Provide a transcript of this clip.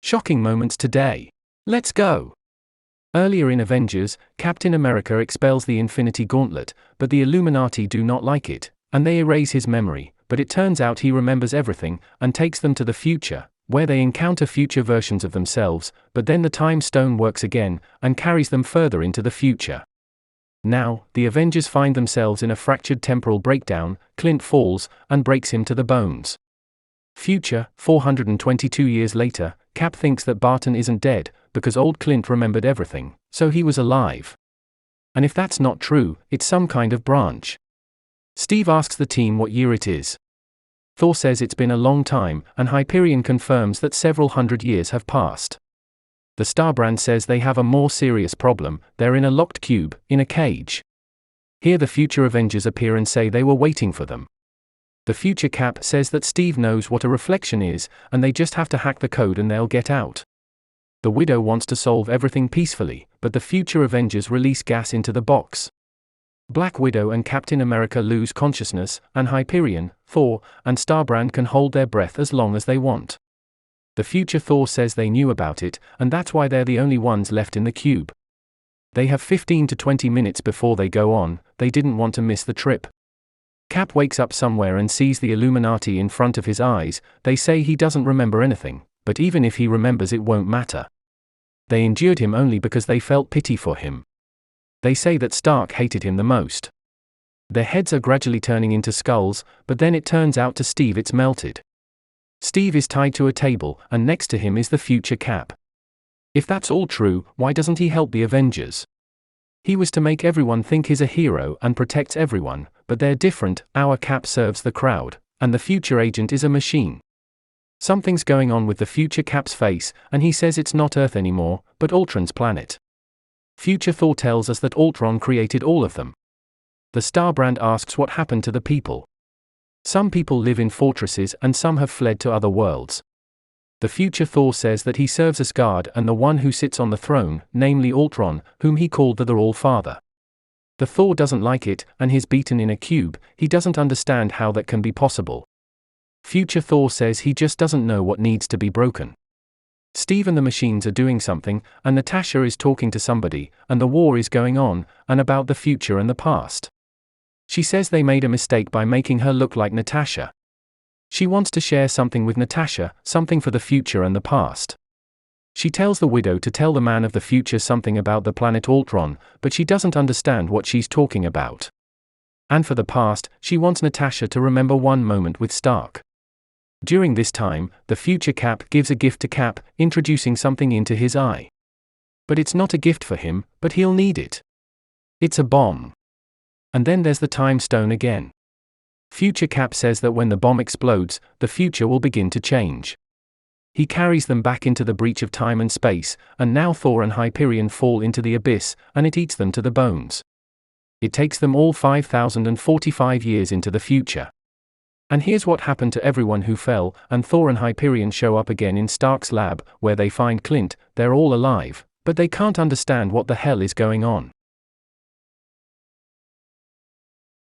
Shocking moments today. Let's go. Earlier in Avengers, Captain America expels the Infinity Gauntlet, but the Illuminati do not like it, and they erase his memory, but it turns out he remembers everything, and takes them to the future, where they encounter future versions of themselves, but then the time stone works again, and carries them further into the future. Now, the Avengers find themselves in a fractured temporal breakdown. Clint falls, and breaks him to the bones. Future, 422 years later, Cap thinks that Barton isn't dead, because old Clint remembered everything, so he was alive. And if that's not true, it's some kind of branch. Steve asks the team what year it is. Thor says it's been a long time, and Hyperion confirms that several hundred years have passed. The Starbrand says they have a more serious problem. They're in a locked cube, in a cage. Here the future Avengers appear and say they were waiting for them. The future Cap says that Steve knows what a reflection is, and they just have to hack the code and they'll get out. The Widow wants to solve everything peacefully, but the future Avengers release gas into the box. Black Widow and Captain America lose consciousness, and Hyperion, Thor, and Starbrand can hold their breath as long as they want. The future Thor says they knew about it, and that's why they're the only ones left in the cube. They have 15 to 20 minutes before they go on. They didn't want to miss the trip. Cap wakes up somewhere and sees the Illuminati in front of his eyes. They say he doesn't remember anything, but even if he remembers it won't matter. They endured him only because they felt pity for him. They say that Stark hated him the most. Their heads are gradually turning into skulls, but then it turns out to Steve it's melted. Steve is tied to a table, and next to him is the future Cap. If that's all true, why doesn't he help the Avengers? He was to make everyone think he's a hero and protects everyone, but they're different. Our Cap serves the crowd, and the future agent is a machine. Something's going on with the future Cap's face, and he says it's not Earth anymore, but Ultron's planet. Future Thor tells us that Ultron created all of them. The Starbrand asks what happened to the people. Some people live in fortresses and some have fled to other worlds. The future Thor says that he serves Asgard and the one who sits on the throne, namely Ultron, whom he called the All-Father. The Thor doesn't like it, and he's beaten in a cube. He doesn't understand how that can be possible. Future Thor says he just doesn't know what needs to be broken. Steve and the machines are doing something, and Natasha is talking to somebody, and the war is going on, and about the future and the past. She says they made a mistake by making her look like Natasha. She wants to share something with Natasha, something for the future and the past. She tells the Widow to tell the man of the future something about the planet Ultron, but she doesn't understand what she's talking about. And for the past, she wants Natasha to remember one moment with Stark. During this time, the future Cap gives a gift to Cap, introducing something into his eye. But it's not a gift for him, but he'll need it. It's a bomb. And then there's the time stone again. Future Cap says that when the bomb explodes, the future will begin to change. He carries them back into the breach of time and space, and now Thor and Hyperion fall into the abyss, and it eats them to the bones. It takes them all 5,045 years into the future. And here's what happened to everyone who fell, and Thor and Hyperion show up again in Stark's lab, where they find Clint. They're all alive, but they can't understand what the hell is going on.